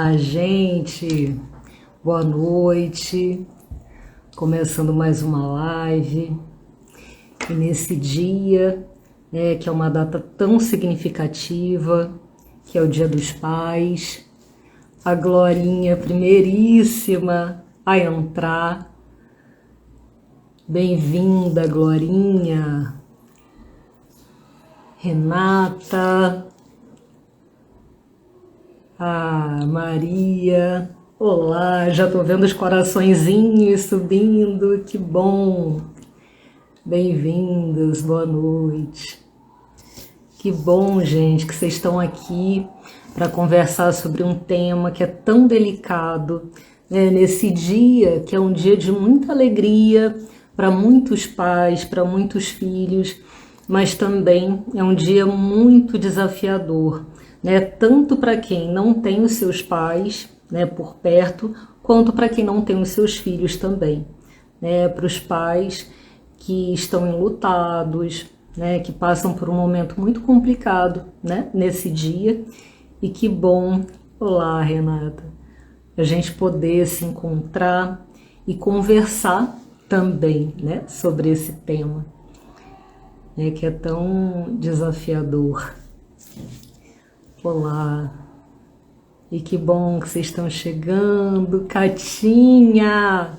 Olá, gente! Boa noite! Começando mais uma live. E nesse dia, que é uma data tão significativa, que é o Dia dos Pais, a Glorinha primeiríssima a entrar. Bem-vinda, Glorinha! Renata, Maria, olá, já tô vendo os coraçõezinhos subindo, que bom! Bem-vindos, boa noite. Que bom, gente, que vocês estão aqui para conversar sobre um tema que é tão delicado, né? Nesse dia, que é um dia de muita alegria para muitos pais, para muitos filhos, mas também é um dia muito desafiador, né? Tanto para quem não tem os seus pais, né, por perto, quanto para quem não tem os seus filhos também, né? Para os pais que estão enlutados, né, que passam por um momento muito complicado, né, nesse dia. E que bom, olá, Renata, a gente poder se encontrar e conversar também, né, sobre esse tema, né, que é tão desafiador. Olá, e que bom que vocês estão chegando. Catinha,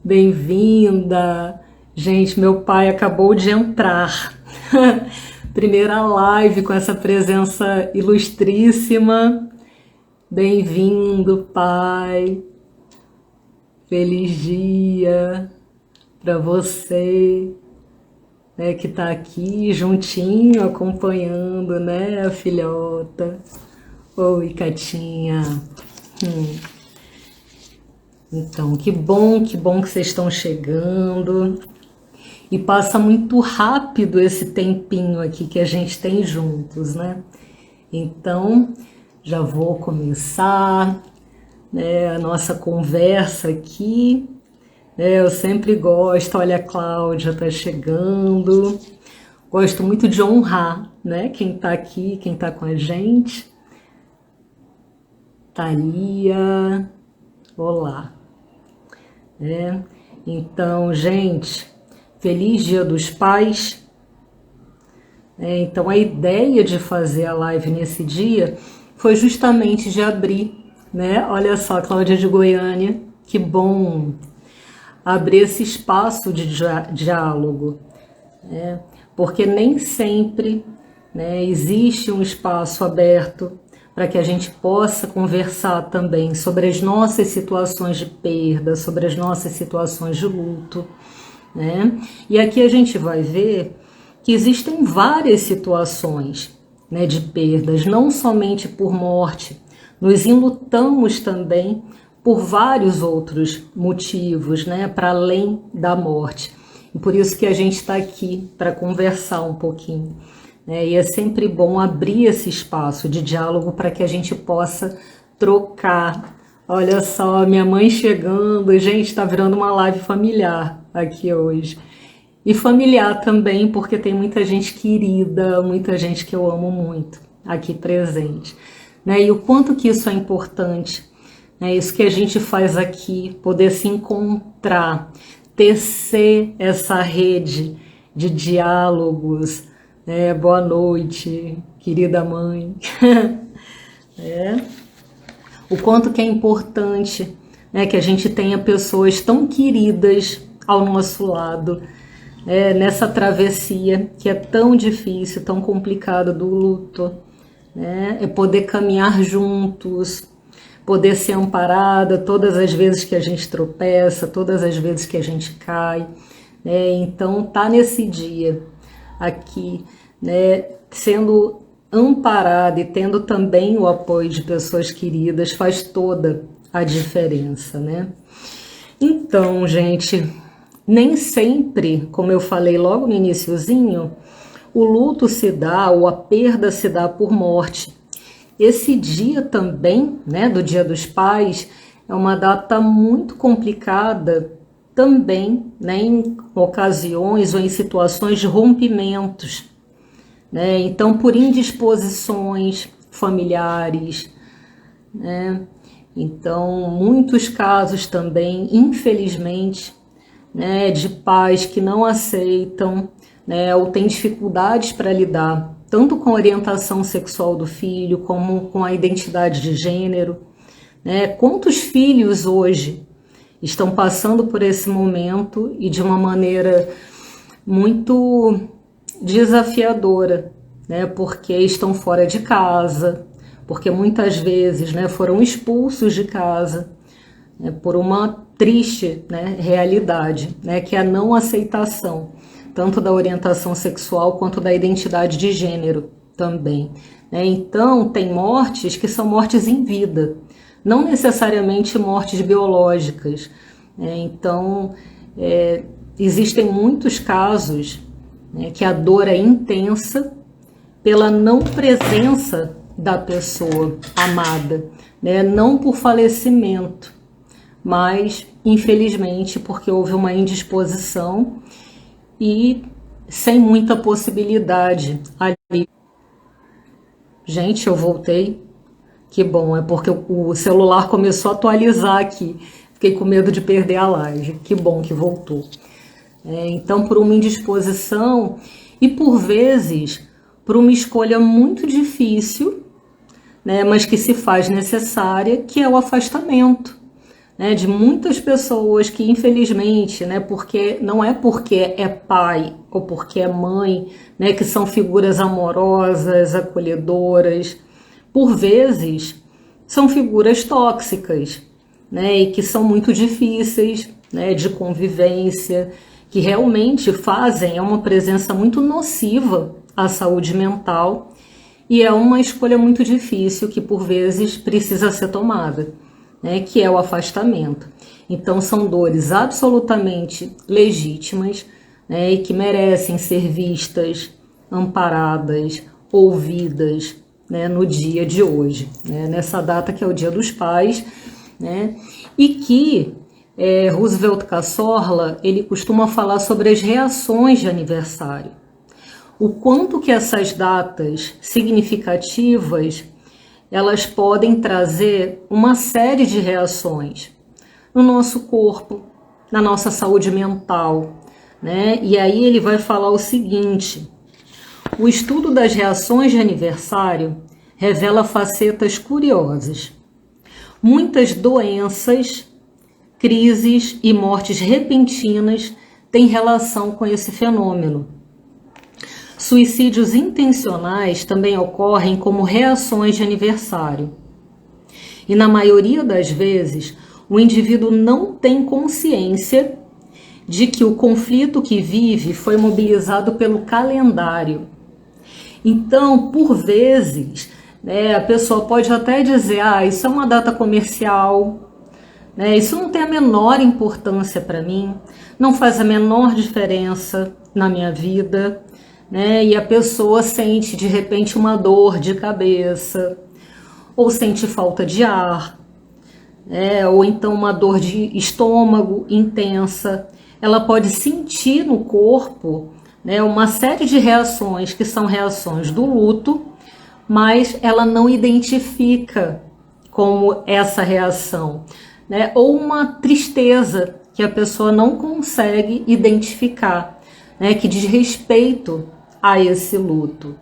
bem-vinda. Gente, meu pai acabou de entrar. Primeira live com essa presença ilustríssima. Bem-vindo, pai. Feliz dia para você, né, que está aqui juntinho, acompanhando, né, a filhota. Oi, Catinha. Então, que bom que vocês estão chegando. E passa muito rápido esse tempinho aqui que a gente tem juntos, né? Então, já vou começar, né, a nossa conversa aqui. Eu sempre gosto, olha, a Cláudia tá chegando. Gosto muito de honrar, né, quem tá aqui, quem tá com a gente. Thalia, olá. Então, gente, feliz Dia dos Pais. Então, a ideia de fazer a live nesse dia foi justamente de abrir, né? Olha só, Cláudia de Goiânia, que bom abrir esse espaço de diálogo, né? Porque nem sempre, né, existe um espaço aberto para que a gente possa conversar também sobre as nossas situações de perda, sobre as nossas situações de luto, né? E aqui a gente vai ver que existem várias situações, né, de perdas, não somente por morte, nos enlutamos também por vários outros motivos, né, para além da morte. E por isso que a gente está aqui para conversar um pouquinho. E é sempre bom abrir esse espaço de diálogo para que a gente possa trocar. Olha só, minha mãe chegando. Gente, está virando uma live familiar aqui hoje. E familiar também, porque tem muita gente querida, muita gente que eu amo muito aqui presente, né? E o quanto que isso é importante, né? Isso que a gente faz aqui, poder se encontrar, tecer essa rede de diálogos. Boa noite, querida mãe. O quanto que é importante, né, que a gente tenha pessoas tão queridas ao nosso lado, nessa travessia que é tão difícil, tão complicada do luto, né? É poder caminhar juntos, poder ser amparada todas as vezes que a gente tropeça, todas as vezes que a gente cai, né? Então, tá nesse dia aqui, né, sendo amparada e tendo também o apoio de pessoas queridas faz toda a diferença, né? Então, gente, nem sempre, como eu falei logo no iniciozinho, o luto se dá ou a perda se dá por morte. Esse dia também, né, do Dia dos Pais, é uma data muito complicada também, né, em ocasiões ou em situações de rompimentos, né? Então, por indisposições familiares, né? Então, muitos casos também, infelizmente, né, de pais que não aceitam, né, ou têm dificuldades para lidar tanto com a orientação sexual do filho, como com a identidade de gênero, né? Quantos filhos hoje estão passando por esse momento e de uma maneira muito desafiadora, né? Porque estão fora de casa, porque muitas vezes, né, foram expulsos de casa, né, por uma triste, né, realidade, né, que é a não aceitação, tanto da orientação sexual quanto da identidade de gênero também, né? Então, tem mortes que são mortes em vida, não necessariamente mortes biológicas, né? Então, existem muitos casos, né, que a dor é intensa pela não presença da pessoa amada, né? Não por falecimento, mas infelizmente porque houve uma indisposição e sem muita possibilidade ali. Gente, eu voltei. Que bom, é porque o celular começou a atualizar aqui. Fiquei com medo de perder a live. Que bom que voltou. Então, por uma indisposição e por vezes por uma escolha muito difícil, né, mas que se faz necessária, que é o afastamento, né, de muitas pessoas que infelizmente, né, porque não é porque é pai ou porque é mãe, né, que são figuras amorosas, acolhedoras, por vezes são figuras tóxicas, né, e que são muito difíceis, né, de convivência, que realmente fazem uma presença muito nociva à saúde mental, e é uma escolha muito difícil que por vezes precisa ser tomada, né, que é o afastamento. Então são dores absolutamente legítimas, né, e que merecem ser vistas, amparadas, ouvidas, né, no dia de hoje, né, nessa data que é o Dia dos Pais, né, e que Roosevelt Cazorla, ele costuma falar sobre as reações de aniversário. O quanto que essas datas significativas, elas podem trazer uma série de reações no nosso corpo, na nossa saúde mental, né? E aí ele vai falar o seguinte: o estudo das reações de aniversário revela facetas curiosas. Muitas doenças, crises e mortes repentinas têm relação com esse fenômeno. Suicídios intencionais também ocorrem como reações de aniversário. E na maioria das vezes, o indivíduo não tem consciência de que o conflito que vive foi mobilizado pelo calendário. Então, por vezes, né, a pessoa pode até dizer: isso é uma data comercial, né, isso não tem a menor importância para mim, não faz a menor diferença na minha vida, né, e a pessoa sente de repente uma dor de cabeça, ou sente falta de ar, ou então uma dor de estômago intensa. Ela pode sentir no corpo, né, uma série de reações que são reações do luto, mas ela não identifica como essa reação, né, ou uma tristeza que a pessoa não consegue identificar, né, que diz respeito a esse luto.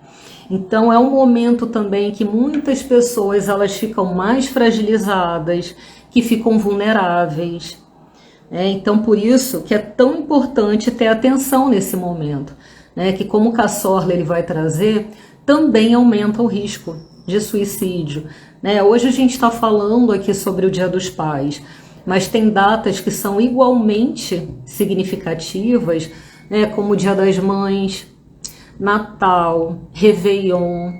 Então é um momento também que muitas pessoas elas ficam mais fragilizadas, que ficam vulneráveis. Então por isso que é tão importante ter atenção nesse momento, né, que como o Cazorla ele vai trazer, também aumenta o risco de suicídio, né? Hoje a gente está falando aqui sobre o Dia dos Pais, mas tem datas que são igualmente significativas, né, como o Dia das Mães, Natal, Réveillon,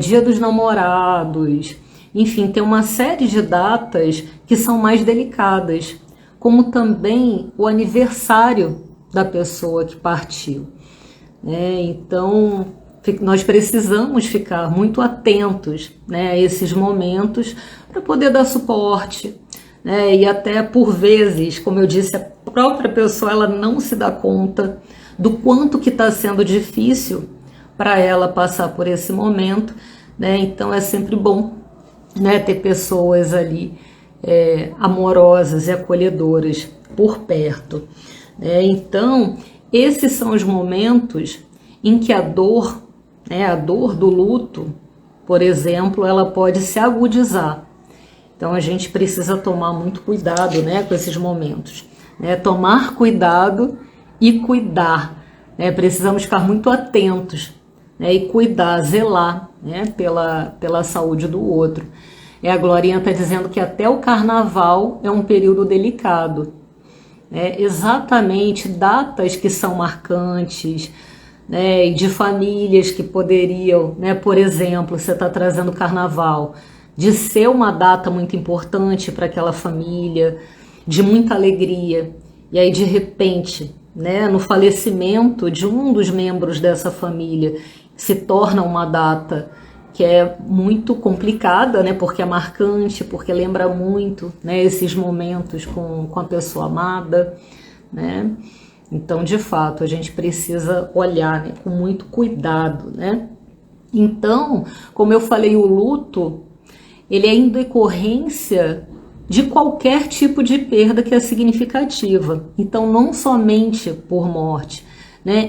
Dia dos Namorados, enfim, tem uma série de datas que são mais delicadas, como também o aniversário da pessoa que partiu. Então, nós precisamos ficar muito atentos, né, a esses momentos para poder dar suporte, né, e até por vezes, como eu disse, a própria pessoa ela não se dá conta do quanto que está sendo difícil para ela passar por esse momento, né? Então é sempre bom né, ter pessoas ali amorosas e acolhedoras por perto. Então, esses são os momentos em que a dor do luto, por exemplo, ela pode se agudizar. Então, a gente precisa tomar muito cuidado, né, com esses momentos. Tomar cuidado e cuidar. Precisamos ficar muito atentos, e cuidar, zelar, pela saúde do outro. A Glorinha está dizendo que até o carnaval é um período delicado. Exatamente datas que são marcantes, e de famílias que poderiam, por exemplo, você está trazendo o carnaval, de ser uma data muito importante para aquela família, de muita alegria, e aí de repente, no falecimento de um dos membros dessa família, se torna uma data que é muito complicada, porque é marcante, porque lembra muito, esses momentos com a pessoa amada, Então, de fato, a gente precisa olhar, com muito cuidado, Então, como eu falei, o luto, ele é em decorrência de qualquer tipo de perda que é significativa. Então, não somente por morte,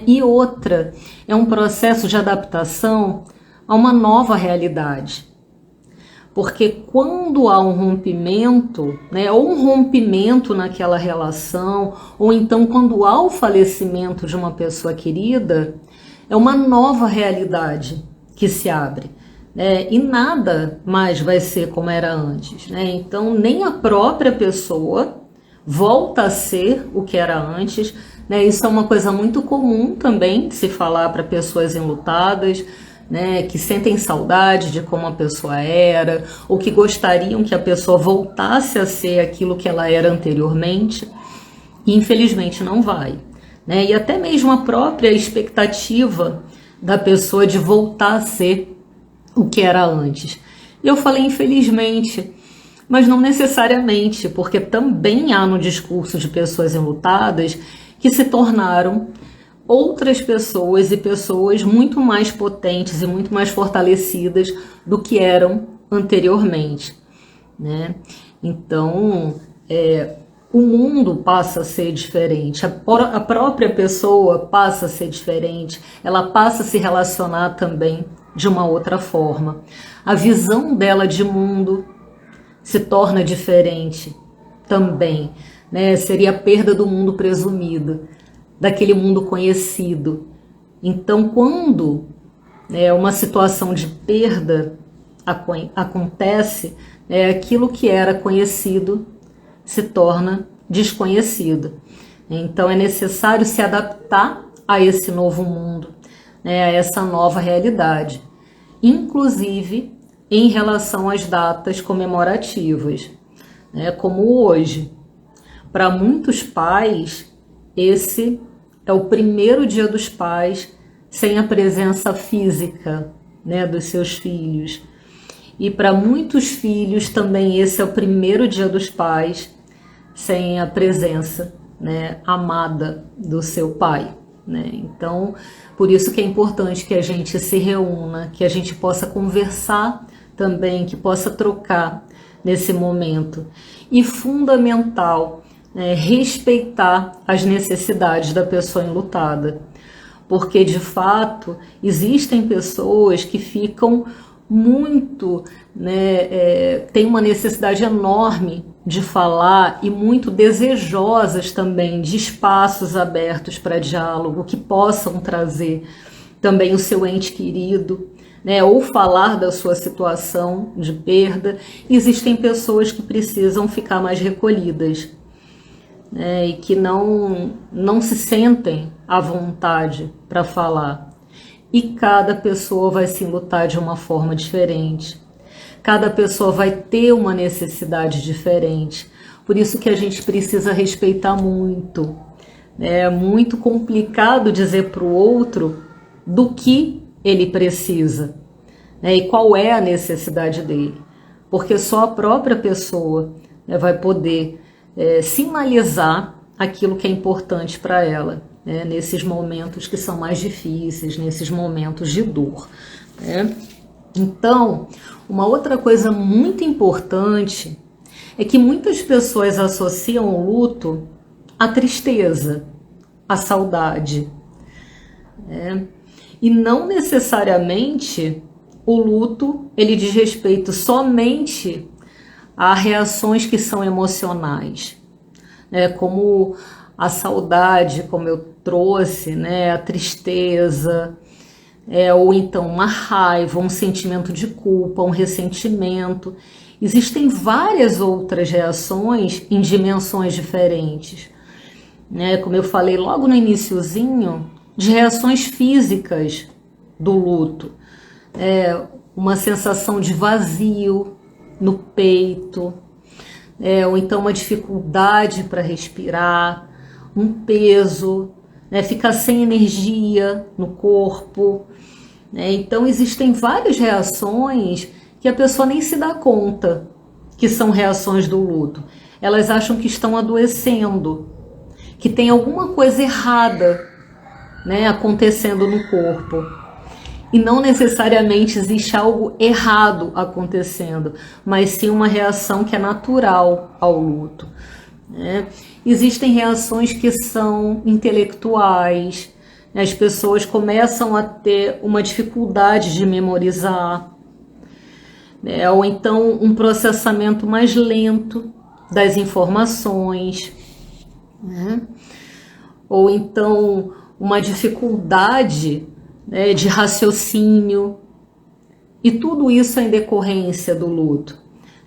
E outra, é um processo de adaptação a uma nova realidade. Porque quando há um rompimento, ou um rompimento naquela relação, ou então quando há o falecimento de uma pessoa querida, é uma nova realidade que se abre. E nada mais vai ser como era antes. Então, nem a própria pessoa volta a ser o que era antes. Isso é uma coisa muito comum também de se falar para pessoas enlutadas, que sentem saudade de como a pessoa era, ou que gostariam que a pessoa voltasse a ser aquilo que ela era anteriormente, e infelizmente não vai. E até mesmo a própria expectativa da pessoa de voltar a ser o que era antes. Eu falei infelizmente, mas não necessariamente, porque também há no discurso de pessoas enlutadas que se tornaram outras pessoas e pessoas muito mais potentes e muito mais fortalecidas do que eram anteriormente, Então, o mundo passa a ser diferente, a própria pessoa passa a ser diferente, ela passa a se relacionar também de uma outra forma. A visão dela de mundo se torna diferente também, Seria a perda do mundo presumido, daquele mundo conhecido. Então, quando uma situação de perda acontece, aquilo que era conhecido se torna desconhecido. Então, é necessário se adaptar a esse novo mundo, a essa nova realidade, inclusive em relação às datas comemorativas, como hoje. Para muitos pais, esse é o primeiro Dia dos Pais sem a presença física, dos seus filhos. E para muitos filhos também esse é o primeiro Dia dos Pais sem a presença, amada do seu pai. Então, por isso que é importante que a gente se reúna, que a gente possa conversar também, que possa trocar nesse momento. E fundamental, respeitar as necessidades da pessoa enlutada, porque de fato existem pessoas que ficam muito, têm uma necessidade enorme de falar e muito desejosas também de espaços abertos para diálogo que possam trazer também o seu ente querido, ou falar da sua situação de perda. Existem pessoas que precisam ficar mais recolhidas, e que não se sentem à vontade para falar. E cada pessoa vai se enlutar de uma forma diferente. Cada pessoa vai ter uma necessidade diferente. Por isso que a gente precisa respeitar muito. É muito complicado dizer para o outro do que ele precisa, e qual é a necessidade dele. Porque só a própria pessoa vai poder sinalizar aquilo que é importante para ela, nesses momentos que são mais difíceis, nesses momentos de dor. Então, uma outra coisa muito importante é que muitas pessoas associam o luto à tristeza, à saudade, né? E não necessariamente o luto ele diz respeito somente a reações que são emocionais, né? Como a saudade, como eu trouxe, né? A tristeza, ou então uma raiva, um sentimento de culpa, um ressentimento. Existem várias outras reações em dimensões diferentes, né? Como eu falei logo no iniciozinho, de reações físicas do luto, uma sensação de vazio no peito, ou então uma dificuldade para respirar, um peso, ficar sem energia no corpo, né? Então existem várias reações que a pessoa nem se dá conta que são reações do luto. Elas acham que estão adoecendo, que tem alguma coisa errada, né, acontecendo no corpo. E não necessariamente existe algo errado acontecendo, mas sim uma reação que é natural ao luto, né? Existem reações que são intelectuais, né? As pessoas começam a ter uma dificuldade de memorizar, né? Ou então um processamento mais lento das informações, né? Ou então uma dificuldade, né, de raciocínio, e tudo isso é em decorrência do luto,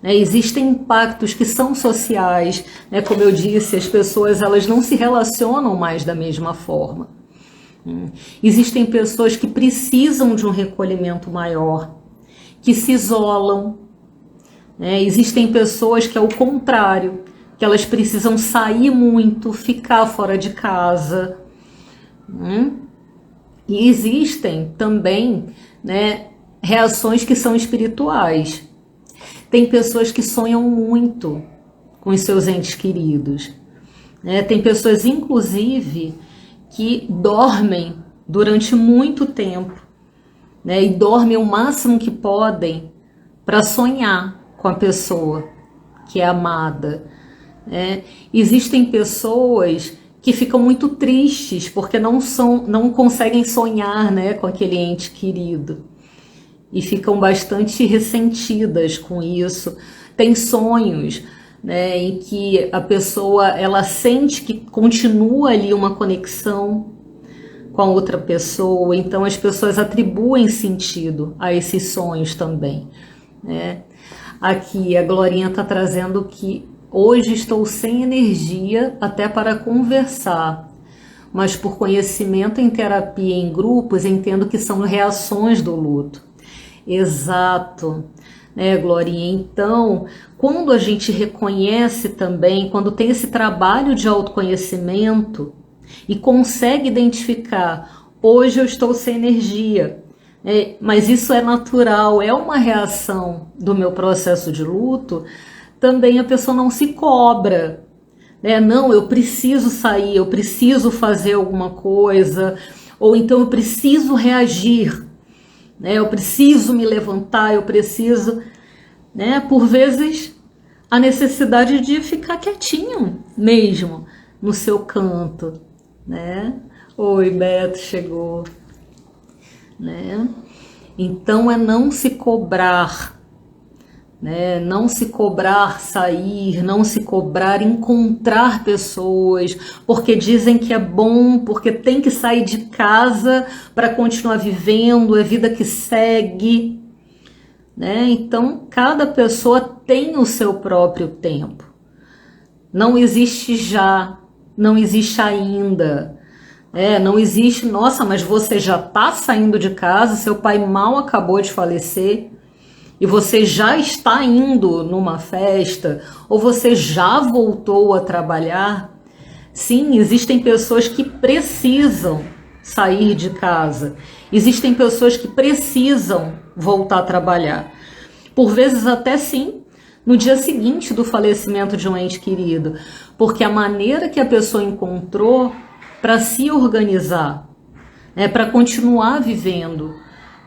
né? Existem impactos que são sociais, né? Como eu disse, as pessoas elas não se relacionam mais da mesma forma. Existem pessoas que precisam de um recolhimento maior, que se isolam, né? Existem pessoas que é o contrário, que elas precisam sair muito, ficar fora de casa. E existem também, né, reações que são espirituais. Tem pessoas que sonham muito com os seus entes queridos, né? Tem pessoas, inclusive, que dormem durante muito tempo, né? E dormem o máximo que podem para sonhar com a pessoa que é amada, né? Existem pessoas que ficam muito tristes porque não conseguem sonhar, né, com aquele ente querido e ficam bastante ressentidas com isso. Tem sonhos, né, em que a pessoa ela sente que continua ali uma conexão com a outra pessoa, então as pessoas atribuem sentido a esses sonhos também, né? Aqui a Glorinha está trazendo que hoje estou sem energia até para conversar, mas por conhecimento em terapia em grupos entendo que são reações do luto. Exato, né, Glorinha? Então, quando a gente reconhece também, quando tem esse trabalho de autoconhecimento e consegue identificar, hoje eu estou sem energia, mas isso é natural, é uma reação do meu processo de luto, também a pessoa não se cobra, né? Não, eu preciso sair, eu preciso fazer alguma coisa, ou então eu preciso reagir, né? Eu preciso me levantar, eu preciso, né? Por vezes a necessidade de ficar quietinho mesmo no seu canto, né? Oi, Beto, chegou, né? Então é não se cobrar, né? Não se cobrar sair, não se cobrar encontrar pessoas, porque dizem que é bom, porque tem que sair de casa para continuar vivendo, é vida que segue, né? Então cada pessoa tem o seu próprio tempo. Não existe já, não existe ainda. Não existe, nossa, mas você já está saindo de casa, seu pai mal acabou de falecer e você já está indo numa festa, ou você já voltou a trabalhar. Sim, existem pessoas que precisam sair de casa, existem pessoas que precisam voltar a trabalhar. Por vezes até sim, no dia seguinte do falecimento de um ente querido, porque a maneira que a pessoa encontrou para se organizar, para continuar vivendo,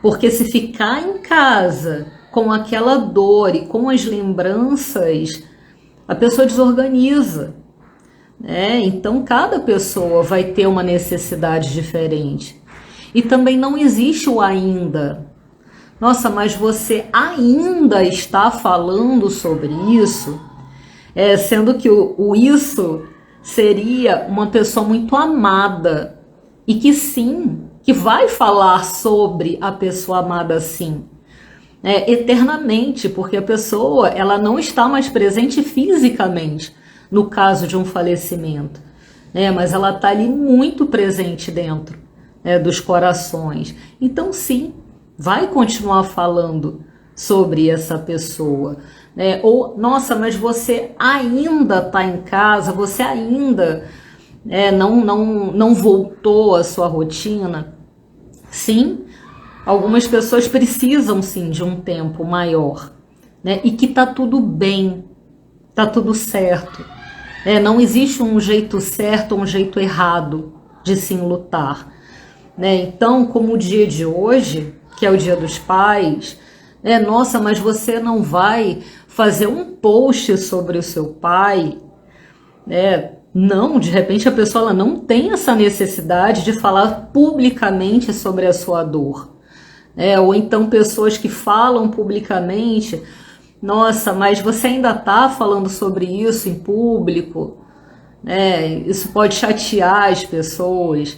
Porque se ficar em casa com aquela dor e com as lembranças, a pessoa desorganiza, né? Então cada pessoa vai ter uma necessidade diferente. E também não existe o ainda. Nossa, mas você ainda está falando sobre isso? Sendo que o isso seria uma pessoa muito amada e que sim, que vai falar sobre a pessoa amada sim, eternamente, porque a pessoa ela não está mais presente fisicamente no caso de um falecimento, mas ela está ali muito presente dentro, dos corações. Então sim, vai continuar falando sobre essa pessoa. Ou, nossa, mas você ainda está em casa, você ainda não voltou à sua rotina. Sim, algumas pessoas precisam sim de um tempo maior, e que tá tudo bem, tá tudo certo. Não existe um jeito certo ou um jeito errado de se enlutar. Então, como o dia de hoje, que é o Dia dos Pais, nossa, mas você não vai fazer um post sobre o seu pai? Não, de repente a pessoa ela não tem essa necessidade de falar publicamente sobre a sua dor. Ou então pessoas que falam publicamente, nossa, mas você ainda está falando sobre isso em público? Isso pode chatear as pessoas.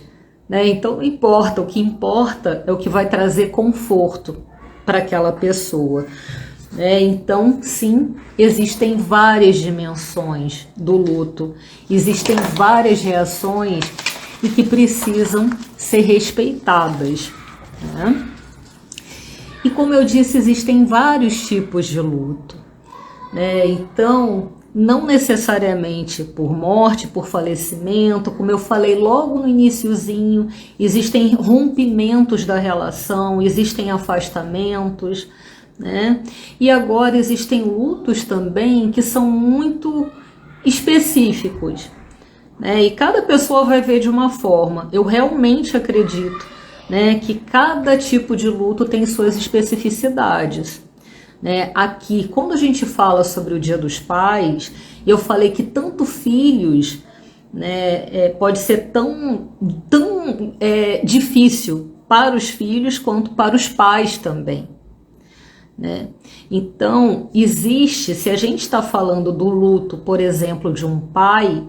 Então não importa, o que importa é o que vai trazer conforto para aquela pessoa. Então, sim, existem várias dimensões do luto, existem várias reações e que precisam ser respeitadas, né? E como eu disse, existem vários tipos de luto, Então, não necessariamente por morte, por falecimento, como eu falei logo no iniciozinho, existem rompimentos da relação, existem afastamentos, E agora existem lutos também que são muito específicos, E cada pessoa vai ver de uma forma. Eu realmente acredito, que cada tipo de luto tem suas especificidades. Aqui, quando a gente fala sobre o Dia dos Pais, eu falei que tanto filhos, pode ser tão difícil para os filhos quanto para os pais também. Então, existe, se a gente está falando do luto, por exemplo, de um pai,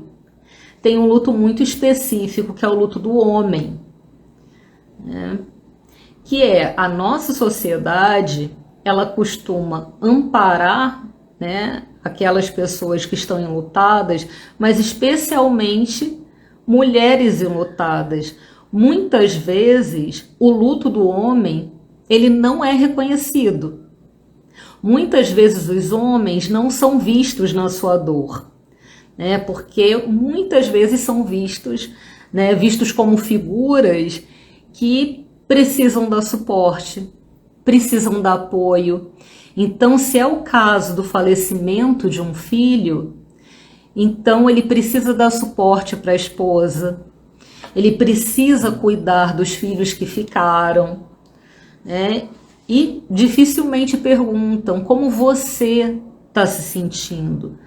tem um luto muito específico, que é o luto do homem, que a nossa sociedade, ela costuma amparar, aquelas pessoas que estão enlutadas, mas especialmente mulheres enlutadas. Muitas vezes, o luto do homem, ele não é reconhecido. Muitas vezes os homens não são vistos na sua dor, porque muitas vezes são vistos, vistos como figuras que precisam dar suporte, precisam dar apoio. Então, se é o caso do falecimento de um filho, então ele precisa dar suporte para a esposa, ele precisa cuidar dos filhos que ficaram, E dificilmente perguntam como você está se sentindo,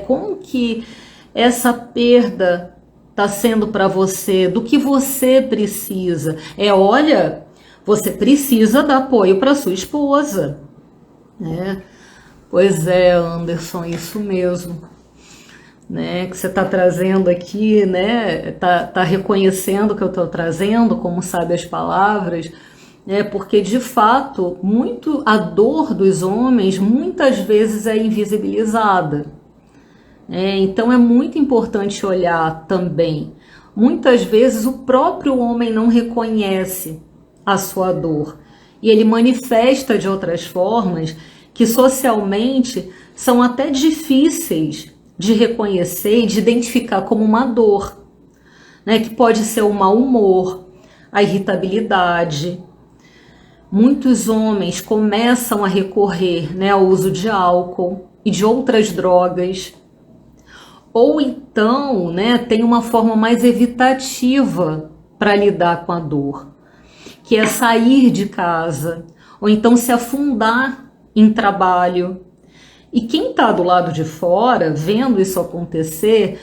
como que essa perda está sendo para você, do que você precisa. Olha, você precisa dar apoio para sua esposa. Pois é, Anderson, isso mesmo. Que você está trazendo aqui, tá reconhecendo o que eu estou trazendo, como sabe as palavras. Porque de fato a dor dos homens muitas vezes é invisibilizada, então é muito importante olhar também. Muitas vezes o próprio homem não reconhece a sua dor e ele manifesta de outras formas que socialmente são até difíceis de reconhecer e de identificar como uma dor, que pode ser o mau humor, a irritabilidade. Muitos homens começam a recorrer, ao uso de álcool e de outras drogas. Ou então, tem uma forma mais evitativa para lidar com a dor, que é sair de casa, ou então se afundar em trabalho. E quem está do lado de fora, vendo isso acontecer,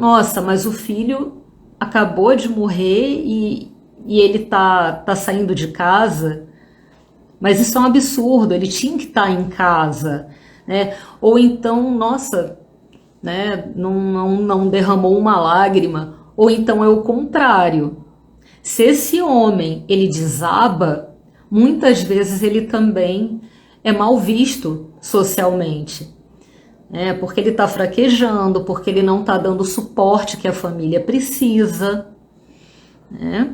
nossa, mas o filho acabou de morrer e ele tá saindo de casa, mas isso é um absurdo, ele tinha que estar em casa, né? Ou então, nossa, né, não derramou uma lágrima, ou então é o contrário. Se esse homem, ele desaba, muitas vezes ele também é mal visto socialmente, né? Porque ele está fraquejando, porque ele não está dando o suporte que a família precisa, né?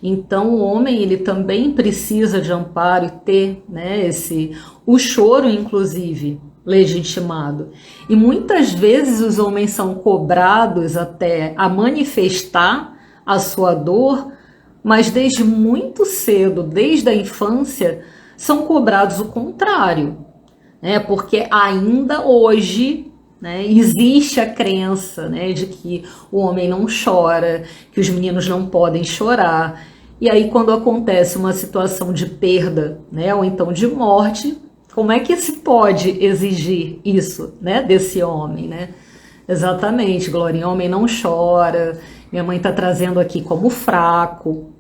Então o homem, ele também precisa de amparo e ter, né, o choro, inclusive, legitimado. E muitas vezes os homens são cobrados até a manifestar a sua dor, mas desde muito cedo, desde a infância, são cobrados o contrário, né? Porque ainda hoje, né, existe a crença, né, de que o homem não chora, que os meninos não podem chorar. E aí quando acontece uma situação de perda, né, ou então de morte, como é que se pode exigir isso, né, desse homem, né? Exatamente, Glorinha, homem não chora, minha mãe está trazendo aqui como fraco,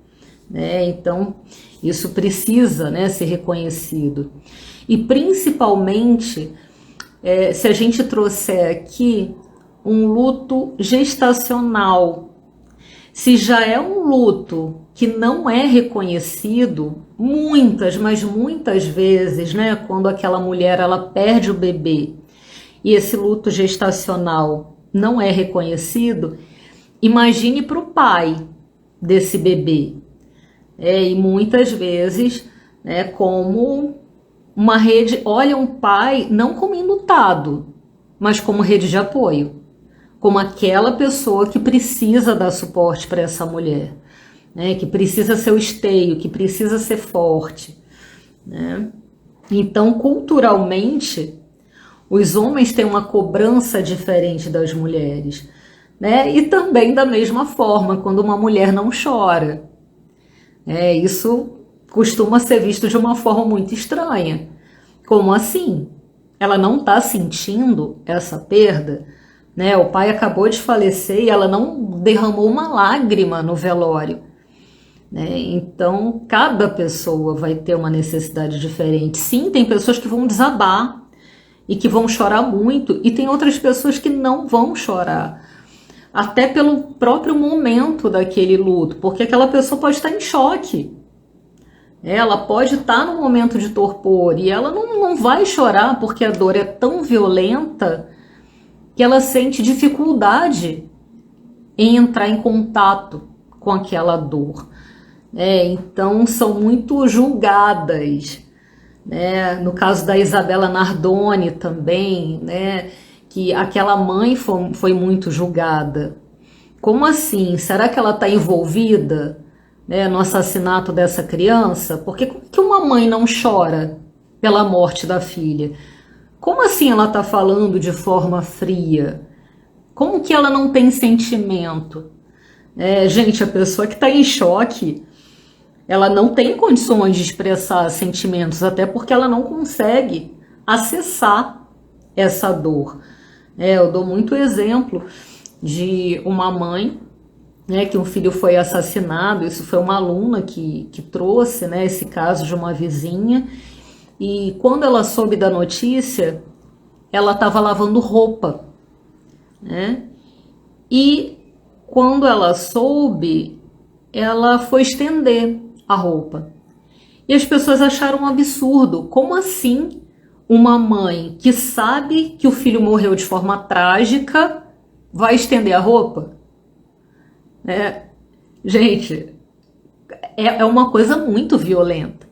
né? Então isso precisa, né, ser reconhecido. E principalmente, se a gente trouxer aqui um luto gestacional, se já é um luto que não é reconhecido, muitas, mas muitas vezes, né, quando aquela mulher ela perde o bebê e esse luto gestacional não é reconhecido, imagine para o pai desse bebê. E muitas vezes, né, como uma rede, olha um pai não como enlutado, mas como rede de apoio, como aquela pessoa que precisa dar suporte para essa mulher, né, que precisa ser o esteio, que precisa ser forte, né? Então, culturalmente, os homens têm uma cobrança diferente das mulheres, né? E também da mesma forma, quando uma mulher não chora. Isso costuma ser visto de uma forma muito estranha. Como assim? Ela não está sentindo essa perda? Né? O pai acabou de falecer e ela não derramou uma lágrima no velório. Né? Então, cada pessoa vai ter uma necessidade diferente. Sim, tem pessoas que vão desabar e que vão chorar muito, e tem outras pessoas que não vão chorar, até pelo próprio momento daquele luto, porque aquela pessoa pode estar em choque. Ela pode estar no momento de torpor e ela não vai chorar porque a dor é tão violenta que ela sente dificuldade em entrar em contato com aquela dor. Então são muito julgadas, né? No caso da Isabella Nardoni também, né? Que aquela mãe foi muito julgada. Como assim? Será que ela está envolvida, né, no assassinato dessa criança? Porque como que uma mãe não chora pela morte da filha? Como assim ela está falando de forma fria? Como que ela não tem sentimento? Gente, a pessoa que está em choque, ela não tem condições de expressar sentimentos, até porque ela não consegue acessar essa dor. Eu dou muito exemplo de uma mãe, né, que um filho foi assassinado. Isso foi uma aluna que trouxe, né, esse caso de uma vizinha, e quando ela soube da notícia, ela estava lavando roupa, né, e quando ela soube, ela foi estender a roupa. E as pessoas acharam um absurdo. Como assim uma mãe que sabe que o filho morreu de forma trágica vai estender a roupa? Gente, é uma coisa muito violenta.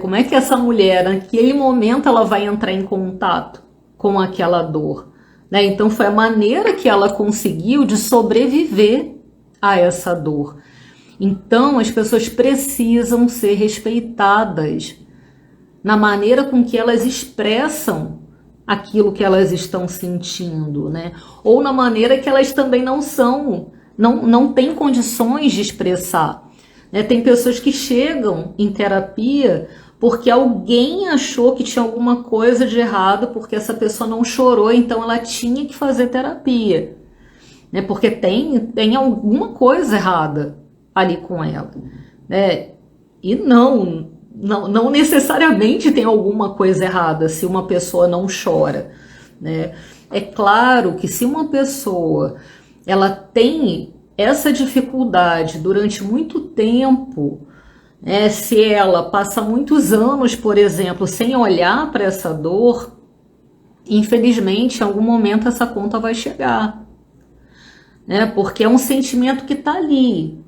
Como é que essa mulher, naquele momento, ela vai entrar em contato com aquela dor? Então foi a maneira que ela conseguiu de sobreviver a essa dor. Então as pessoas precisam ser respeitadas na maneira com que elas expressam aquilo que elas estão sentindo, né? Ou na maneira que elas também não têm condições de expressar. né? Tem pessoas que chegam em terapia porque alguém achou que tinha alguma coisa de errado, porque essa pessoa não chorou, então ela tinha que fazer terapia, né? Porque tem alguma coisa errada ali com ela, né? E não necessariamente tem alguma coisa errada se uma pessoa não chora, né? É claro que se uma pessoa ela tem essa dificuldade durante muito tempo, se ela passa muitos anos, por exemplo, sem olhar para essa dor, infelizmente, em algum momento essa conta vai chegar, né? Porque é um sentimento que está ali,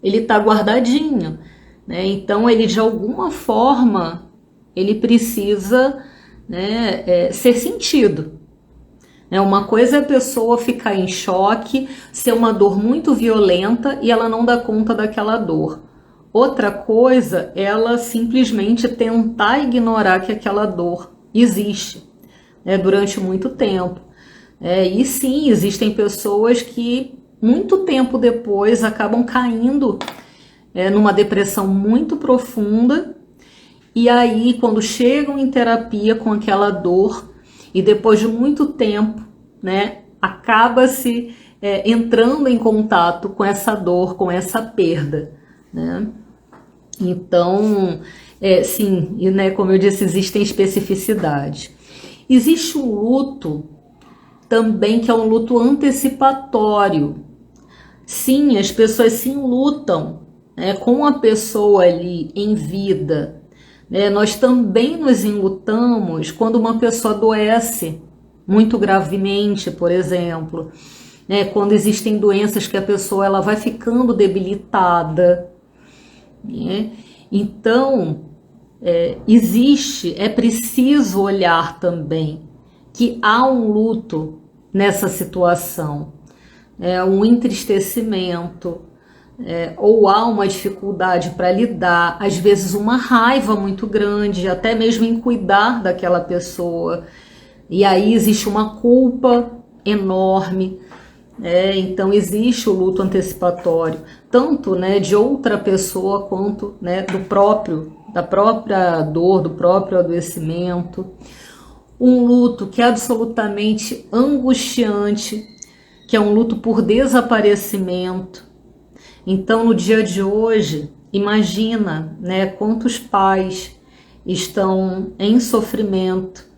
ele está guardadinho, né? Então ele de alguma forma ele precisa, né, ser sentido. Uma coisa é a pessoa ficar em choque, ser uma dor muito violenta e ela não dá conta daquela dor. Outra coisa é ela simplesmente tentar ignorar que aquela dor existe, né, durante muito tempo. E sim, existem pessoas que muito tempo depois acabam caindo numa depressão muito profunda, e aí quando chegam em terapia com aquela dor e depois de muito tempo, né, acaba-se entrando em contato com essa dor, com essa perda, né? Então, sim, e, né, como eu disse, existem especificidades. Existe um luto também que é um luto antecipatório. Sim, as pessoas sim lutam, né, com a pessoa ali em vida. Nós também nos enlutamos quando uma pessoa adoece muito gravemente, por exemplo, né, quando existem doenças que a pessoa ela vai ficando debilitada, né? Então, é preciso olhar também que há um luto nessa situação, um entristecimento, ou há uma dificuldade para lidar, às vezes uma raiva muito grande, até mesmo em cuidar daquela pessoa, e aí existe uma culpa enorme. Então existe o luto antecipatório, tanto, né, de outra pessoa quanto, né, da própria dor, do próprio adoecimento. Um luto que é absolutamente angustiante, que é um luto por desaparecimento. Então, no dia de hoje, imagina, né, quantos pais estão em sofrimento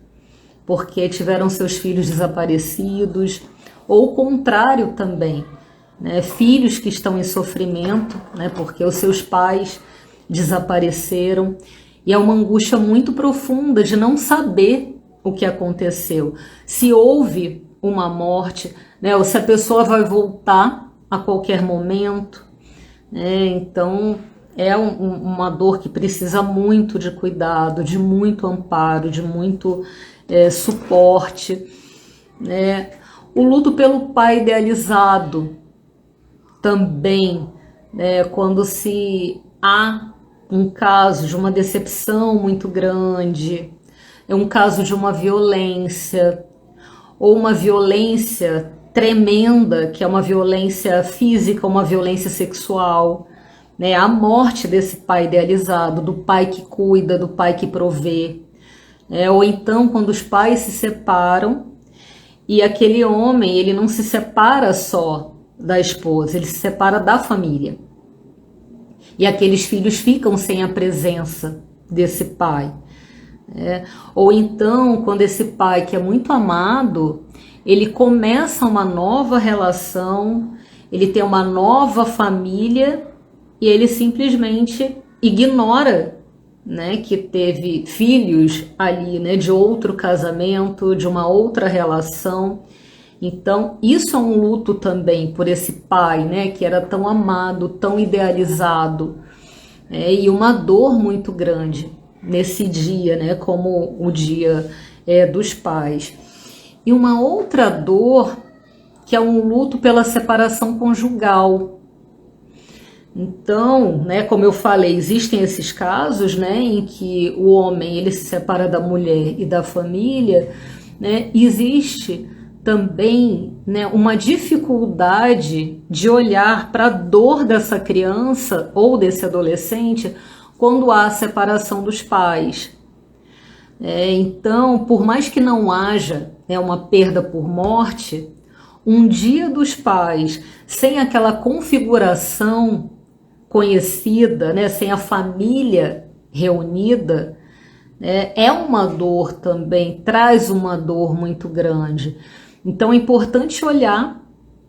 porque tiveram seus filhos desaparecidos, ou o contrário também, né, filhos que estão em sofrimento, né, porque os seus pais desapareceram, e é uma angústia muito profunda de não saber o que aconteceu, se houve uma morte, né, ou se a pessoa vai voltar a qualquer momento, né? Então é uma dor que precisa muito de cuidado, de muito amparo, de muito suporte, né? O luto pelo pai idealizado também, né? Quando se há um caso de uma decepção muito grande, é um caso de uma violência, ou uma violência tremenda, que é uma violência física, uma violência sexual, né? A morte desse pai idealizado, do pai que cuida, do pai que provê, ou então quando os pais se separam e aquele homem, ele não se separa só da esposa, ele se separa da família, e aqueles filhos ficam sem a presença desse pai. Ou então quando esse pai, que é muito amado, ele começa uma nova relação, ele tem uma nova família e ele simplesmente ignora, né, que teve filhos ali, né, de outro casamento, de uma outra relação. Então isso é um luto também por esse pai, né, que era tão amado, tão idealizado, e uma dor muito grande nesse dia, né, como o dia dos pais. E uma outra dor, que é um luto pela separação conjugal. Então, né, como eu falei, existem esses casos, né, em que o homem ele se separa da mulher e da família, né, existe também, né, uma dificuldade de olhar para a dor dessa criança ou desse adolescente quando há separação dos pais. Então, por mais que não haja, né, uma perda por morte, um dia dos pais sem aquela configuração conhecida, né, sem a família reunida, é uma dor também, traz uma dor muito grande. Então é importante olhar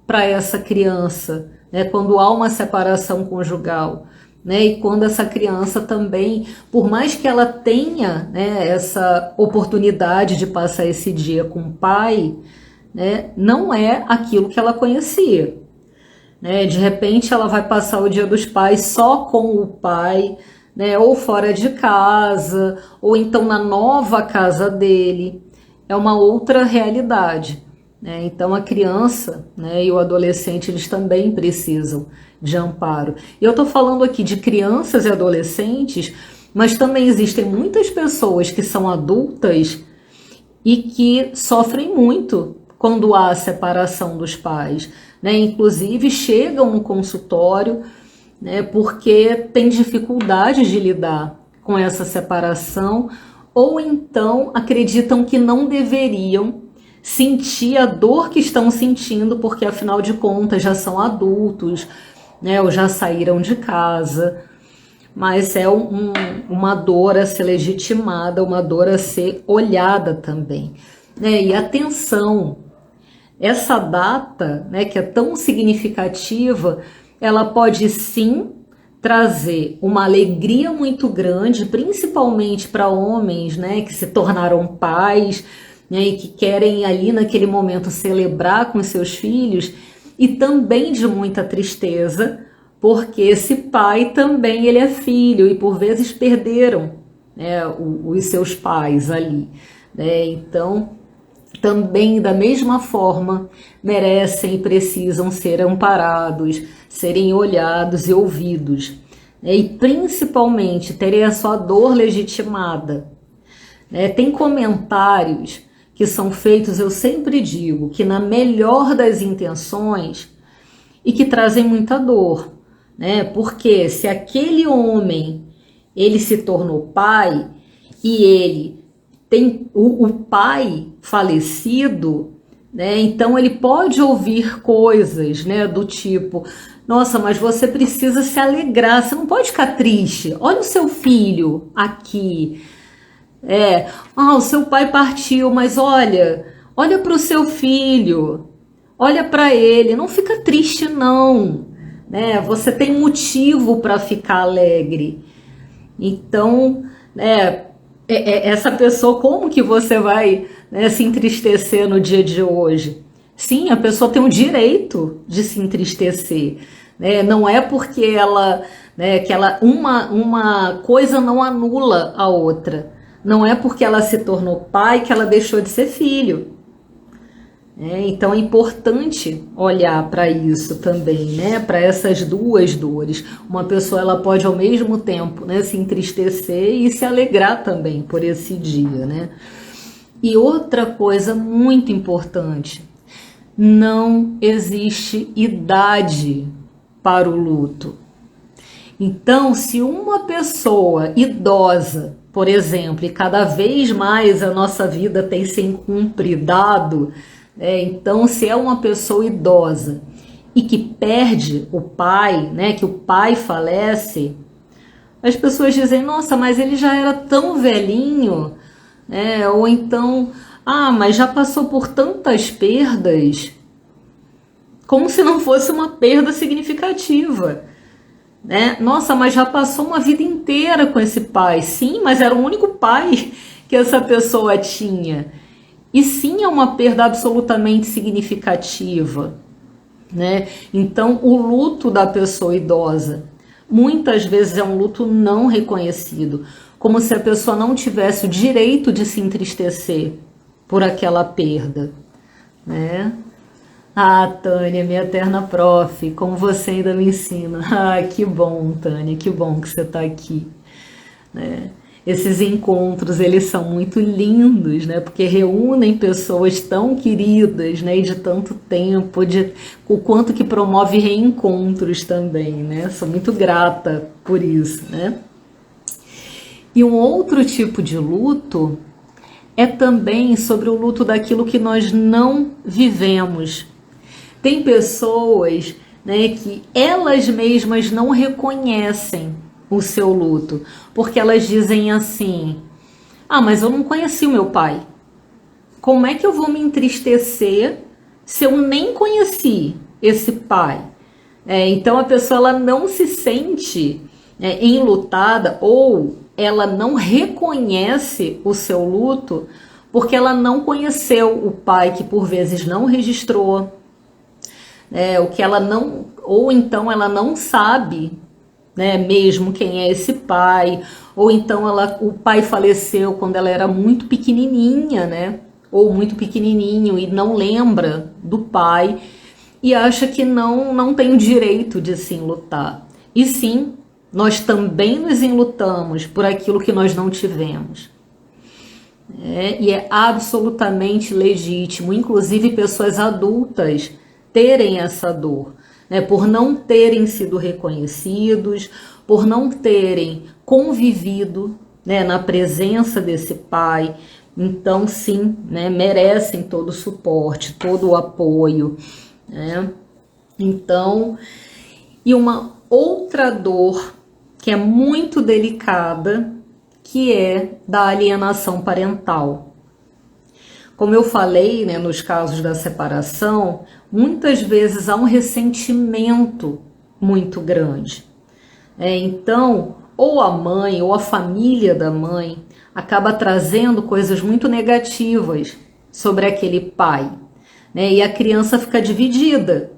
para essa criança, né, quando há uma separação conjugal, né, e quando essa criança também, por mais que ela tenha, né, essa oportunidade de passar esse dia com o pai, né, não é aquilo que ela conhecia. Né, de repente ela vai passar o Dia dos Pais só com o pai, né, ou fora de casa, ou então na nova casa dele. É uma outra realidade. Né? Então a criança, né, e o adolescente, eles também precisam de amparo. E eu estou falando aqui de crianças e adolescentes, mas também existem muitas pessoas que são adultas e que sofrem muito quando há a separação dos pais. Né? Inclusive chegam no consultório, né, porque tem dificuldade de lidar com essa separação, ou então acreditam que não deveriam sentir a dor que estão sentindo, porque afinal de contas já são adultos, né, ou já saíram de casa, mas é uma dor a ser legitimada, uma dor a ser olhada também. Né? E atenção, essa data, né, que é tão significativa, ela pode sim trazer uma alegria muito grande, principalmente para homens, né, que se tornaram pais, né, e que querem ali naquele momento celebrar com seus filhos, e também de muita tristeza, porque esse pai também ele é filho e por vezes perderam, né, os seus pais ali. Né? Então, também da mesma forma merecem e precisam ser amparados, serem olhados e ouvidos, né? E principalmente terem a sua dor legitimada. Né? Tem comentários que são feitos, eu sempre digo, que na melhor das intenções e que trazem muita dor, né? Porque se aquele homem ele se tornou pai e ele tem o pai falecido, né? Então ele pode ouvir coisas, né, do tipo: nossa, mas você precisa se alegrar, você não pode ficar triste. Olha o seu filho aqui. O seu pai partiu, mas olha para o seu filho, olha para ele, não fica triste não, né? Você tem motivo para ficar alegre. Então, essa pessoa, como que você vai, né, se entristecer no dia de hoje? Sim, a pessoa tem o direito de se entristecer, né? Não é porque ela, né, que ela uma coisa não anula a outra. Não é porque ela se tornou pai que ela deixou de ser filho. Então é importante olhar para isso também, né? Para essas duas dores. Uma pessoa ela pode ao mesmo tempo, né, se entristecer e se alegrar também por esse dia, né? E outra coisa muito importante: não existe idade para o luto. Então, se uma pessoa idosa, por exemplo, e cada vez mais a nossa vida tem se encumbrado, então, se é uma pessoa idosa e que perde o pai, né, que o pai falece, as pessoas dizem: nossa, mas ele já era tão velhinho, né? Ou então, mas já passou por tantas perdas, como se não fosse uma perda significativa. Né? Nossa, mas já passou uma vida inteira com esse pai. Sim, mas era o único pai que essa pessoa tinha. E sim, é uma perda absolutamente significativa, né? Então, o luto da pessoa idosa muitas vezes é um luto não reconhecido, como se a pessoa não tivesse o direito de se entristecer por aquela perda, né? Tânia, minha eterna prof, como você ainda me ensina. Que bom, Tânia, que bom que você está aqui, né? Esses encontros, eles são muito lindos, né? Porque reúnem pessoas tão queridas, né? E de tanto tempo, o quanto que promove reencontros também, né? Sou muito grata por isso, né? E um outro tipo de luto é também sobre o luto daquilo que nós não vivemos. Tem pessoas, né, que elas mesmas não reconhecem o seu luto, porque elas dizem assim: ah, mas eu não conheci o meu pai. Como é que eu vou me entristecer se eu nem conheci esse pai? Então a pessoa ela não se sente enlutada, ou ela não reconhece o seu luto porque ela não conheceu o pai, que por vezes não registrou, o que ela não, ou então ela não sabe, né, mesmo quem é esse pai, ou então o pai faleceu quando ela era muito pequenininha, né, ou muito pequenininho e não lembra do pai e acha que não tem o direito de se enlutar. E sim, nós também nos enlutamos por aquilo que nós não tivemos. E é absolutamente legítimo, inclusive pessoas adultas terem essa dor, né, por não terem sido reconhecidos, por não terem convivido, né, na presença desse pai. Então, sim, né, merecem todo o suporte, todo o apoio, né? Então, e uma outra dor que é muito delicada, que é da alienação parental. Como eu falei, né, nos casos da separação, muitas vezes há um ressentimento muito grande. Então, ou a mãe ou a família da mãe acaba trazendo coisas muito negativas sobre aquele pai, né, e a criança fica dividida,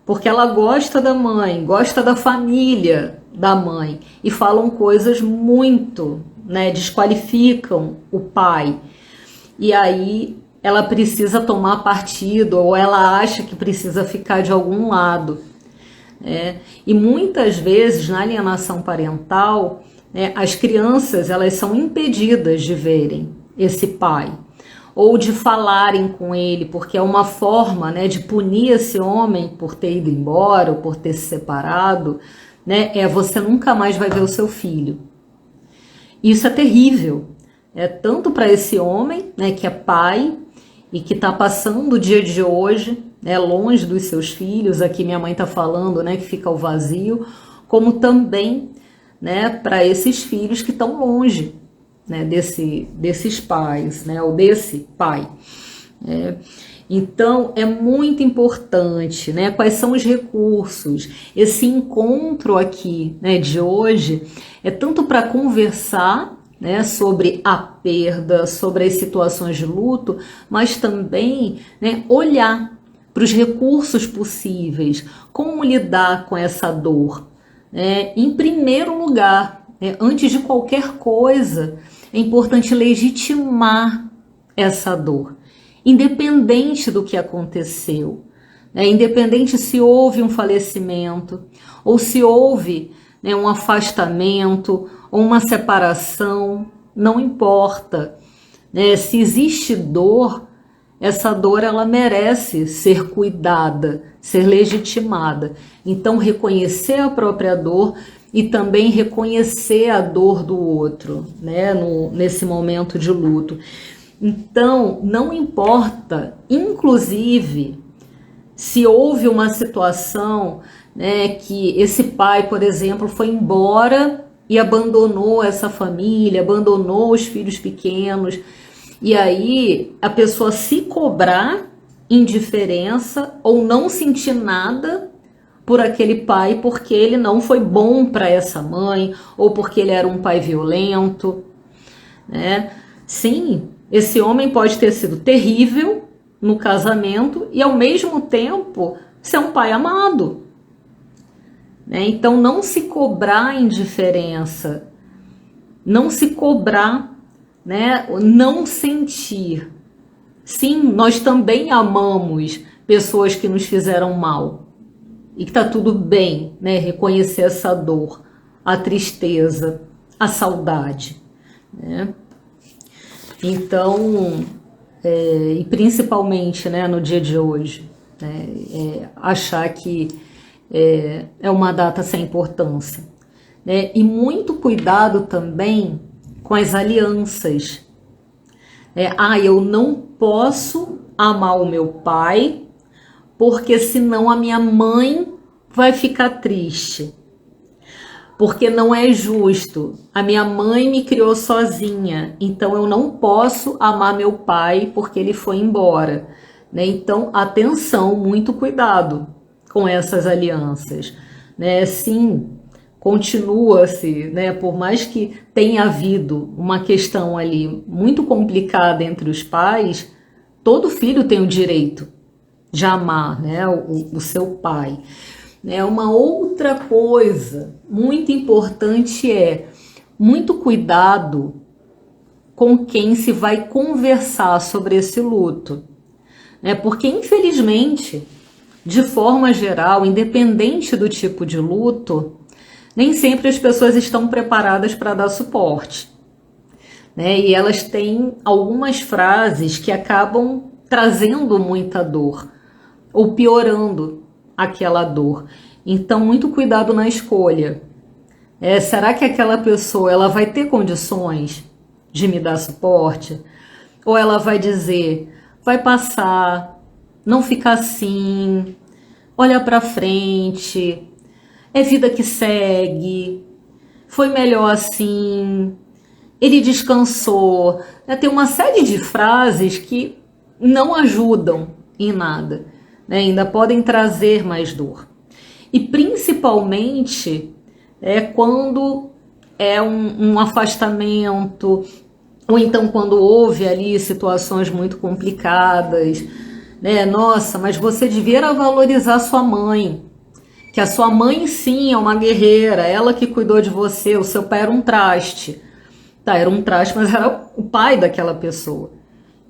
porque ela gosta da mãe, gosta da família da mãe, e falam coisas muito, né, desqualificam o pai. E aí ela precisa tomar partido, ou ela acha que precisa ficar de algum lado. E muitas vezes na alienação parental, né, as crianças elas são impedidas de verem esse pai, ou de falarem com ele, porque é uma forma, né, de punir esse homem por ter ido embora, ou por ter se separado, né, você nunca mais vai ver o seu filho. Isso é terrível, tanto para esse homem, né, que é pai e que está passando o dia de hoje, né, longe dos seus filhos. Aqui minha mãe está falando, né, que fica o vazio, como também, né, para esses filhos que estão longe, né, desses pais, né, ou desse pai. Então é muito importante, né, quais são os recursos. Esse encontro aqui, né, de hoje é tanto para conversar, né, sobre a perda, sobre as situações de luto, mas também, né, olhar para os recursos possíveis, como lidar com essa dor. Em primeiro lugar, antes de qualquer coisa, é importante legitimar essa dor, independente do que aconteceu, independente se houve um falecimento, ou se houve, né, um afastamento, ou uma separação, não importa. Se existe dor, essa dor ela merece ser cuidada, ser legitimada. Então, reconhecer a própria dor e também reconhecer a dor do outro, né, nesse momento de luto. Então, não importa, inclusive, se houve uma situação, né, que esse pai, por exemplo, foi embora e abandonou essa família, abandonou os filhos pequenos, e aí a pessoa se cobrar indiferença ou não sentir nada por aquele pai porque ele não foi bom para essa mãe, ou porque ele era um pai violento, né? Sim, esse homem pode ter sido terrível no casamento e ao mesmo tempo ser um pai amado, né? Então não se cobrar indiferença, não se cobrar, né, não sentir. Sim, nós também amamos pessoas que nos fizeram mal e que tá tudo bem, né, reconhecer essa dor, a tristeza, a saudade, né? Então, e principalmente, né, no dia de hoje, né, achar que é uma data sem importância, né? E muito cuidado também com as alianças. Eu não posso amar o meu pai porque senão a minha mãe vai ficar triste. Porque não é justo. A minha mãe me criou sozinha, então eu não posso amar meu pai porque ele foi embora, né? Então, atenção, muito cuidado com essas alianças, né? Sim, continua-se, né? Por mais que tenha havido uma questão ali muito complicada entre os pais, todo filho tem o direito de amar, né, o seu pai. Uma outra coisa muito importante muito cuidado com quem se vai conversar sobre esse luto, né? Porque infelizmente, de forma geral, independente do tipo de luto, nem sempre as pessoas estão preparadas para dar suporte, né? E elas têm algumas frases que acabam trazendo muita dor ou piorando aquela dor. Então, muito cuidado na escolha. Será que aquela pessoa ela vai ter condições de me dar suporte? Ou ela vai dizer, vai passar, não fica assim, olha para frente, é vida que segue, foi melhor assim, ele descansou. Tem uma série de frases que não ajudam em nada, né? Ainda podem trazer mais dor. E principalmente quando é um afastamento, ou então quando houve ali situações muito complicadas, né? Nossa, mas você devia valorizar sua mãe, que a sua mãe sim é uma guerreira, ela que cuidou de você, o seu pai era um traste. Tá, era um traste, mas era o pai daquela pessoa.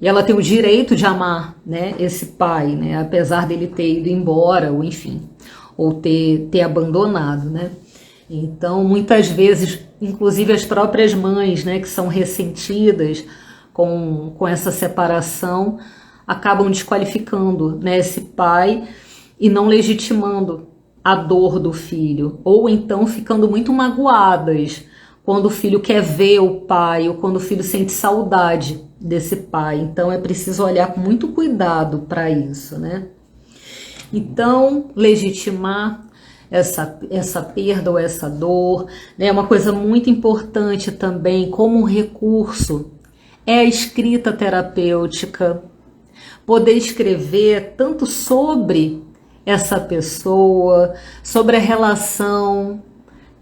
E ela tem o direito de amar, né, esse pai, né, apesar dele ter ido embora, ou enfim, ou ter abandonado, né. Então, muitas vezes, inclusive as próprias mães, né, que são ressentidas com essa separação, acabam desqualificando, né, esse pai e não legitimando a dor do filho, ou então ficando muito magoadas quando o filho quer ver o pai, ou quando o filho sente saudade desse pai. Então é preciso olhar com muito cuidado para isso, né? Então, legitimar essa perda ou essa dor, né? Uma coisa muito importante também, como um recurso, é a escrita terapêutica. Poder escrever tanto sobre essa pessoa, sobre a relação,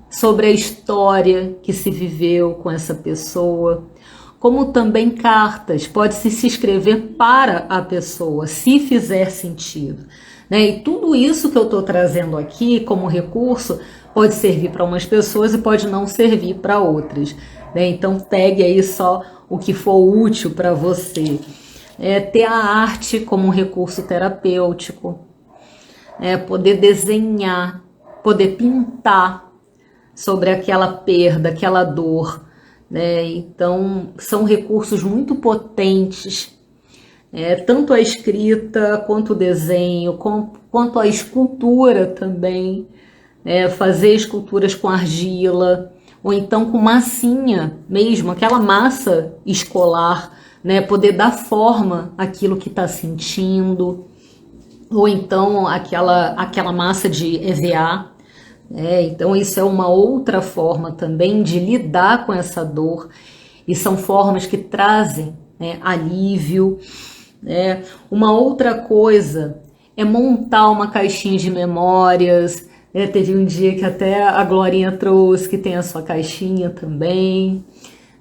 sobre a história que se viveu com essa pessoa, como também cartas, pode-se se escrever para a pessoa, se fizer sentido, né? E tudo isso que eu estou trazendo aqui como recurso pode servir para umas pessoas e pode não servir para outras, né? Então pegue aí só o que for útil para você. Ter a arte como um recurso terapêutico, poder desenhar, poder pintar sobre aquela perda, aquela dor, né? Então, são recursos muito potentes, tanto a escrita, quanto o desenho, quanto a escultura também, fazer esculturas com argila, ou então com massinha mesmo, aquela massa escolar, né? Poder dar forma àquilo que está sentindo, ou então aquela massa de EVA. Então isso é uma outra forma também de lidar com essa dor, e são formas que trazem, né, alívio. Uma outra coisa é montar uma caixinha de memórias. Teve um dia que até a Glorinha trouxe, que tem a sua caixinha também,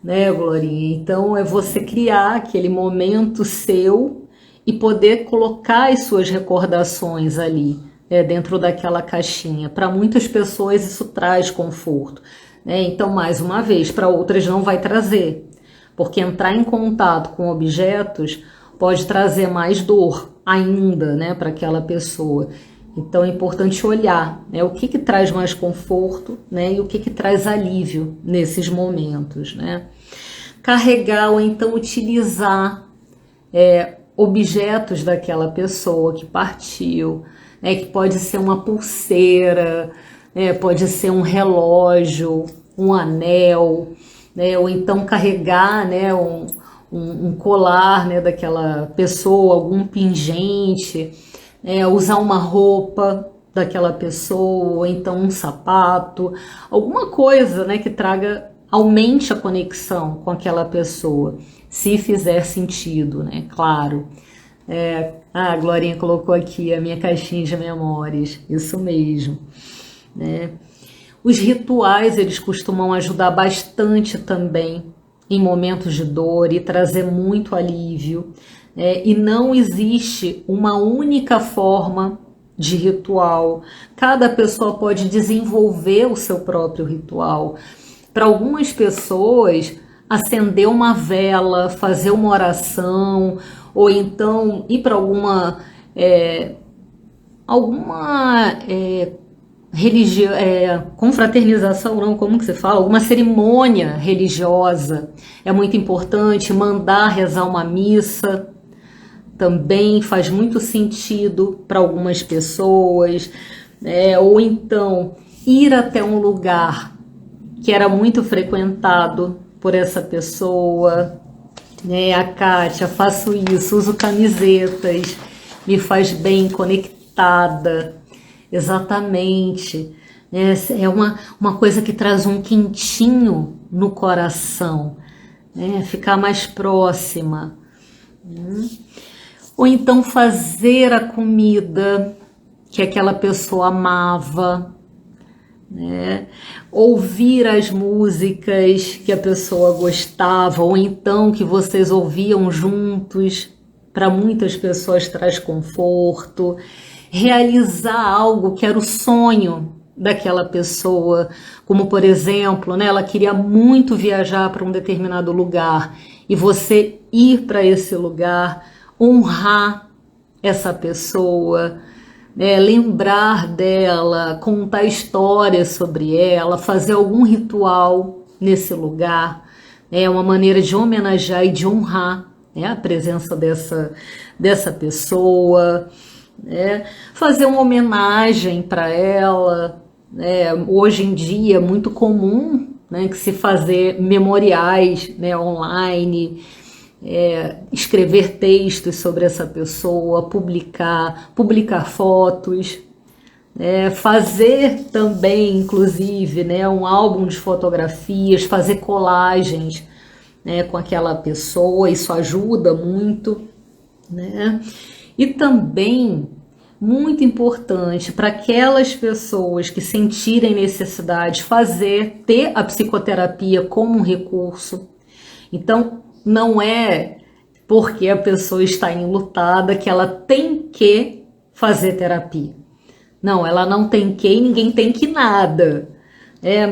né, Glorinha? Então é você criar aquele momento seu e poder colocar as suas recordações ali, dentro daquela caixinha. Para muitas pessoas isso traz conforto, né? Então, mais uma vez, para outras não vai trazer, porque entrar em contato com objetos pode trazer mais dor ainda, né, para aquela pessoa. Então é importante olhar, né, o que traz mais conforto, né, e o que traz alívio nesses momentos, né? carregar ou então utilizar objetos daquela pessoa que partiu, né, que pode ser uma pulseira, pode ser um relógio, um anel, né, ou então carregar, né, um colar, né, daquela pessoa, algum pingente, usar uma roupa daquela pessoa, ou então um sapato, alguma coisa, né, que aumente a conexão com aquela pessoa, se fizer sentido, né, claro. A Glorinha colocou aqui a minha caixinha de memórias, isso mesmo, né. Os rituais, eles costumam ajudar bastante também em momentos de dor e trazer muito alívio, e não existe uma única forma de ritual. Cada pessoa pode desenvolver o seu próprio ritual. Para algumas pessoas, acender uma vela, fazer uma oração, ou então ir para alguma confraternização, não, como que se fala? Alguma cerimônia religiosa é muito importante. Mandar rezar uma missa também faz muito sentido para algumas pessoas, ou então ir até um lugar que era muito frequentado por essa pessoa, a Kátia, faço isso, uso camisetas, me faz bem, conectada, exatamente, é uma coisa que traz um quentinho no coração, ficar mais próxima. Ou então fazer a comida que aquela pessoa amava, ouvir as músicas que a pessoa gostava, ou então que vocês ouviam juntos, para muitas pessoas traz conforto. Realizar algo que era o sonho daquela pessoa, como por exemplo, ela queria muito viajar para um determinado lugar, e você ir para esse lugar, honrar essa pessoa, lembrar dela, contar histórias sobre ela, fazer algum ritual nesse lugar, é uma maneira de homenagear e de honrar a presença dessa pessoa, fazer uma homenagem para ela. Hoje em dia é muito comum, que se fazer memoriais, online, escrever textos sobre essa pessoa, publicar fotos, fazer também, inclusive, um álbum de fotografias, fazer colagens, com aquela pessoa. Isso ajuda muito, E também, muito importante, para aquelas pessoas que sentirem necessidade, ter a psicoterapia como um recurso. Então, não é porque a pessoa está enlutada que ela tem que fazer terapia. Não, ela não tem que e ninguém tem que nada.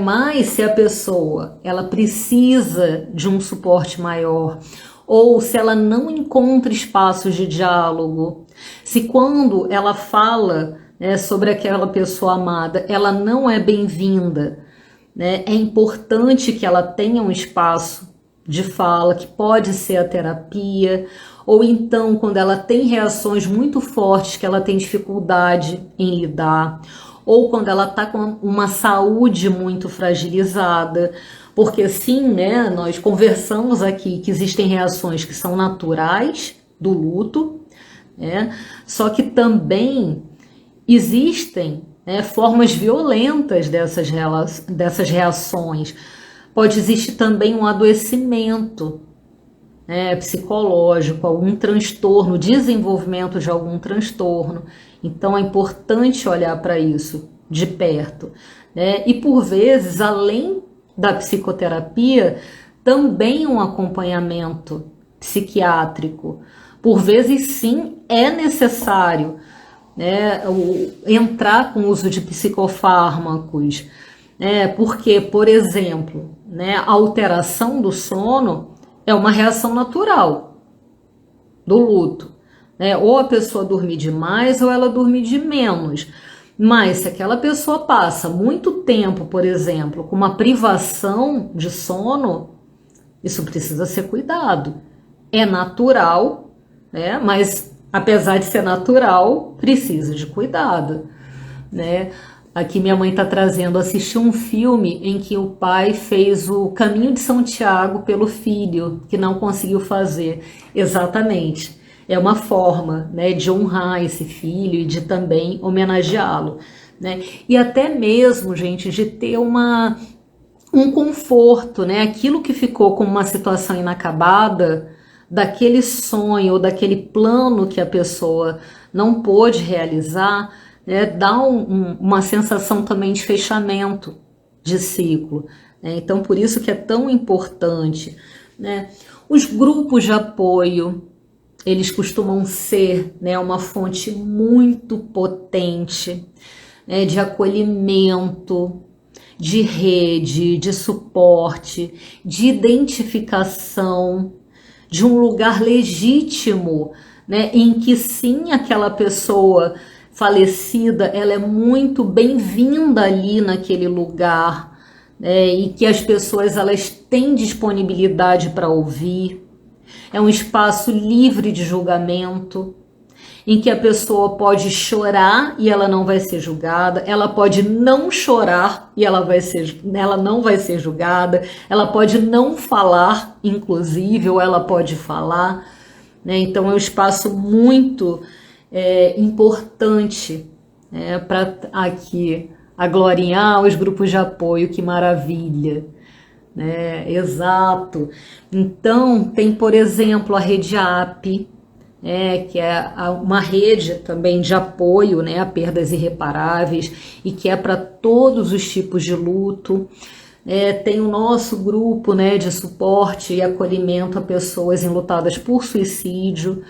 Mas se a pessoa ela precisa de um suporte maior, ou se ela não encontra espaços de diálogo, se quando ela fala sobre aquela pessoa amada, ela não é bem-vinda, é importante que ela tenha um espaço de fala, que pode ser a terapia, ou então quando ela tem reações muito fortes que ela tem dificuldade em lidar, ou quando ela está com uma saúde muito fragilizada, porque sim, nós conversamos aqui que existem reações que são naturais do luto, só que também existem formas violentas dessas reações. Pode existir também um adoecimento psicológico, algum transtorno, desenvolvimento de algum transtorno. Então é importante olhar para isso de perto. E por vezes, além da psicoterapia, também um acompanhamento psiquiátrico. Por vezes, sim, é necessário entrar com o uso de psicofármacos, porque, por exemplo, a alteração do sono é uma reação natural do luto. Ou a pessoa dormir demais ou ela dormir de menos. Mas se aquela pessoa passa muito tempo, por exemplo, com uma privação de sono, Isso precisa ser cuidado. É natural, né? Mas apesar de ser natural, precisa de cuidado, né? Aqui minha mãe está trazendo, assisti um filme em que o pai fez o caminho de Santiago pelo filho, que não conseguiu fazer. Exatamente. É uma forma, né, de honrar esse filho e de também homenageá-lo, né? E até mesmo, gente, de ter um conforto, né? Aquilo que ficou como uma situação inacabada, daquele sonho ou daquele plano que a pessoa não pôde realizar, né? Dá uma sensação também de fechamento de ciclo, né? Então, por isso que é tão importante, né? Os grupos de apoio, eles costumam ser, né, uma fonte muito potente, né, de acolhimento, de rede, de suporte, de identificação, de um lugar legítimo, né, em que sim, aquela pessoa falecida, ela é muito bem-vinda ali naquele lugar, né, e que as pessoas elas têm disponibilidade para ouvir. É um espaço livre de julgamento, em que a pessoa pode chorar e ela não vai ser julgada, ela pode não chorar e ela não vai ser julgada, ela pode não falar, inclusive, ou ela pode falar, né? Então é um espaço muito importante, para aqui a Glorinha, os grupos de apoio, que maravilha. Né? Exato. Então, tem, por exemplo, a Rede AP, que é uma rede também de apoio, né, a perdas irreparáveis e que é para todos os tipos de luto. Tem o nosso grupo, né, de suporte e acolhimento a pessoas enlutadas por suicídio,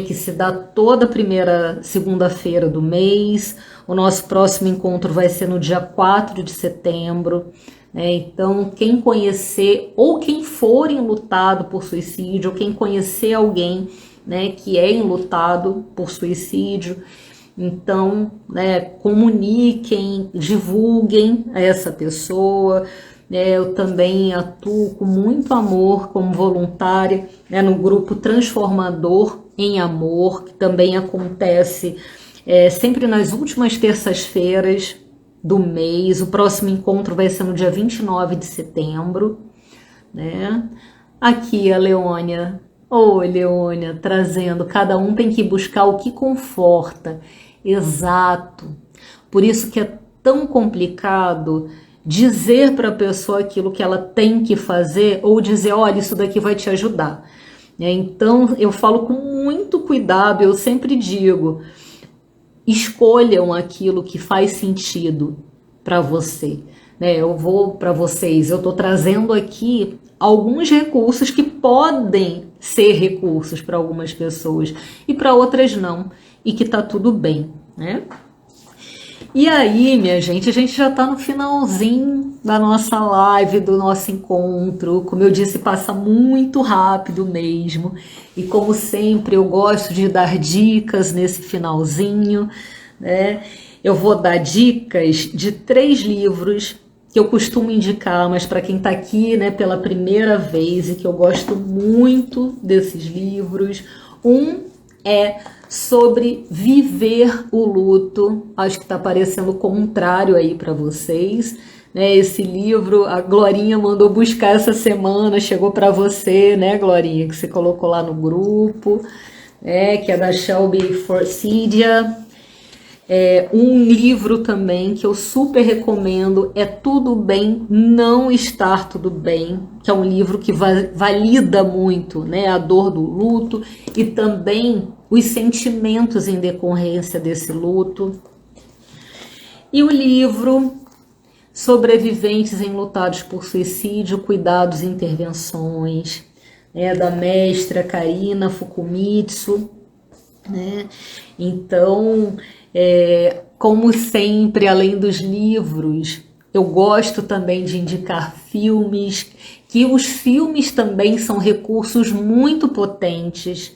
que se dá toda primeira segunda-feira do mês. O nosso próximo encontro vai ser no dia 4 de setembro. Então, quem conhecer ou quem for enlutado por suicídio, ou quem conhecer alguém, né, que é enlutado por suicídio, então, né, comuniquem, divulguem a essa pessoa. Eu também atuo com muito amor como voluntária, né, no grupo Transformador em Amor, que também acontece sempre nas últimas terças-feiras do mês. O próximo encontro vai ser no dia 29 de setembro, né? Aqui a Leônia, oi Leônia, trazendo, cada um tem que buscar o que conforta. Exato. Por isso que é tão complicado dizer para a pessoa aquilo que ela tem que fazer ou dizer, olha, isso daqui vai te ajudar. Então eu falo com muito cuidado, eu sempre digo, escolham aquilo que faz sentido para você. Eu vou para vocês, eu estou trazendo aqui alguns recursos que podem ser recursos para algumas pessoas e para outras não, e que tá tudo bem, né? E aí, minha gente, a gente já tá no finalzinho da nossa live, do nosso encontro. Como eu disse, passa muito rápido mesmo. E como sempre, eu gosto de dar dicas nesse finalzinho, né? Eu vou dar dicas de 3 livros que eu costumo indicar, mas para quem está aqui, né, pela primeira vez, e que eu gosto muito desses livros. Um é sobre viver o luto. Acho que está parecendo o contrário aí para vocês, né? Esse livro a Glorinha mandou buscar essa semana, chegou para você, né, Glorinha, que você colocou lá no grupo, que é da Shelby Forsythia. Um livro também que eu super recomendo é Tudo Bem Não Estar Tudo Bem, que é um livro que valida muito, né, a dor do luto e também os sentimentos em decorrência desse luto. E o livro Sobreviventes Enlutados por Suicídio, Cuidados e Intervenções, da mestra Karina Fukumitsu, né? Então, como sempre, além dos livros, eu gosto também de indicar filmes, que os filmes também são recursos muito potentes,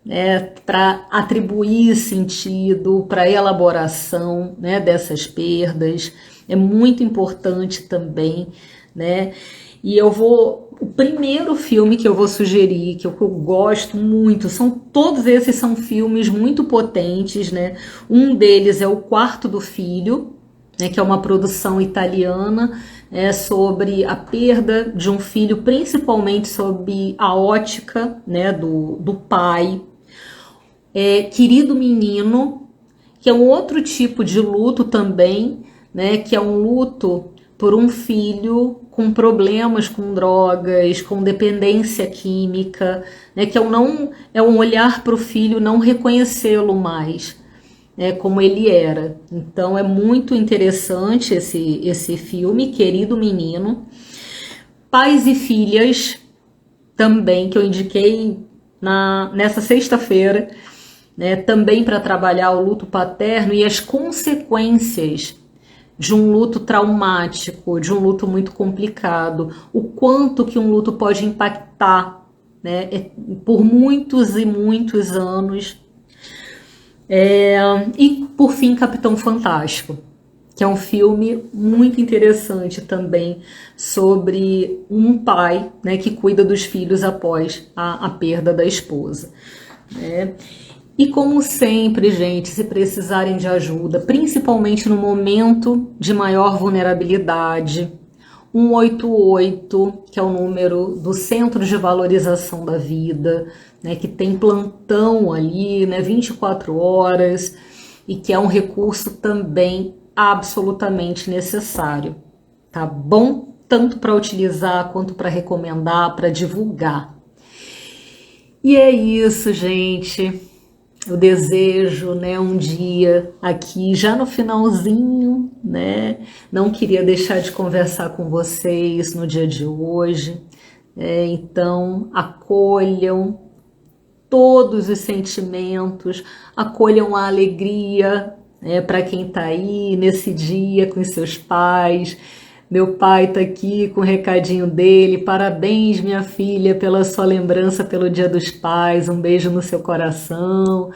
né, para atribuir sentido, para elaboração, né, dessas perdas. É muito importante também, né? E eu vou O primeiro filme que eu vou sugerir, que eu gosto muito, todos esses são filmes muito potentes, né? Um deles é O Quarto do Filho, né, que é uma produção italiana, sobre a perda de um filho, principalmente sob a ótica, né, do pai. Querido Menino, que é um outro tipo de luto também, né, que é um luto por um filho com problemas com drogas, com dependência química, né, que é um olhar para o filho, não reconhecê-lo mais, né, como ele era. Então é muito interessante esse filme, Querido Menino. Pais e Filhas, também, que eu indiquei nessa sexta-feira, né, também para trabalhar o luto paterno e as consequências de um luto traumático, de um luto muito complicado, o quanto que um luto pode impactar, né, por muitos e muitos anos. E, por fim, Capitão Fantástico, que é um filme muito interessante também sobre um pai, né, que cuida dos filhos após a perda da esposa, né? E como sempre, gente, se precisarem de ajuda, principalmente no momento de maior vulnerabilidade, 188, que é o número do Centro de Valorização da Vida, né, que tem plantão ali, né, 24 horas, e que é um recurso também absolutamente necessário, tá bom? Tanto para utilizar quanto para recomendar, para divulgar. E é isso, gente. Eu desejo, né, um dia aqui, já no finalzinho, né? Não queria deixar de conversar com vocês no dia de hoje. Então, acolham todos os sentimentos, acolham a alegria, né, para quem está aí nesse dia com os seus pais. Meu pai está aqui com o recadinho dele. Parabéns, minha filha, pela sua lembrança pelo Dia dos Pais. Um beijo no seu coração.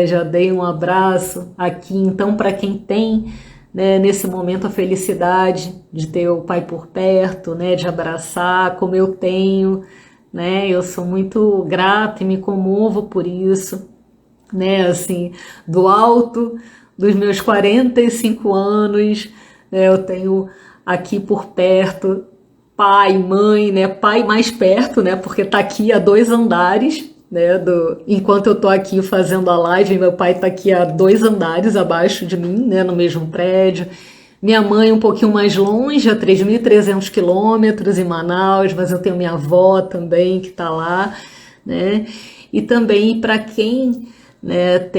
Já dei um abraço aqui. Então, para quem tem, né, nesse momento a felicidade de ter o pai por perto, né, de abraçar, como eu tenho, né, eu sou muito grata e me comovo por isso, né, assim, do alto dos meus 45 anos, né, eu tenho aqui por perto pai, mãe, né, pai mais perto, né, porque tá aqui a 2 andares, né, enquanto eu tô aqui fazendo a live, meu pai tá aqui a 2 andares abaixo de mim, né, no mesmo prédio. Minha mãe um pouquinho mais longe, a 3.300 quilômetros em Manaus, mas eu tenho minha avó também que tá lá, né, e também para quem, né,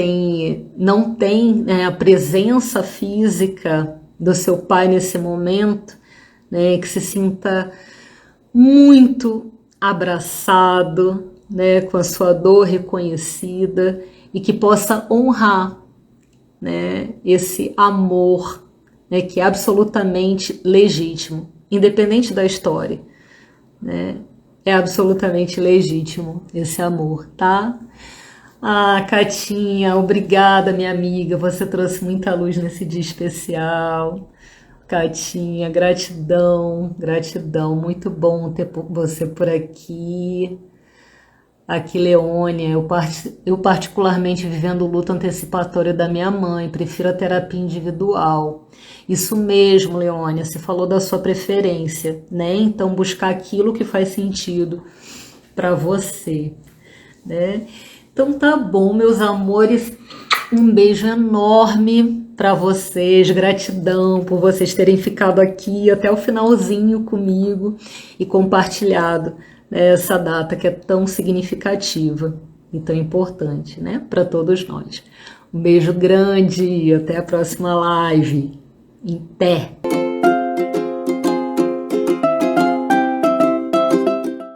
não tem, né, a presença física do seu pai nesse momento, né, que se sinta muito abraçado, né, com a sua dor reconhecida e que possa honrar, né, esse amor, né, que é absolutamente legítimo, independente da história, né, é absolutamente legítimo esse amor, tá? Ah, Catinha, obrigada, minha amiga. Você trouxe muita luz nesse dia especial. Catinha, gratidão, gratidão. Muito bom ter você por aqui. Aqui, Leônia, eu particularmente vivendo o luto antecipatório da minha mãe, prefiro a terapia individual. Isso mesmo, Leônia, você falou da sua preferência, né? Então, buscar aquilo que faz sentido para você, né? Então tá bom, meus amores, um beijo enorme para vocês, gratidão por vocês terem ficado aqui até o finalzinho comigo e compartilhado, né, essa data que é tão significativa e tão importante, né, para todos nós. Um beijo grande e até a próxima live. Em pé.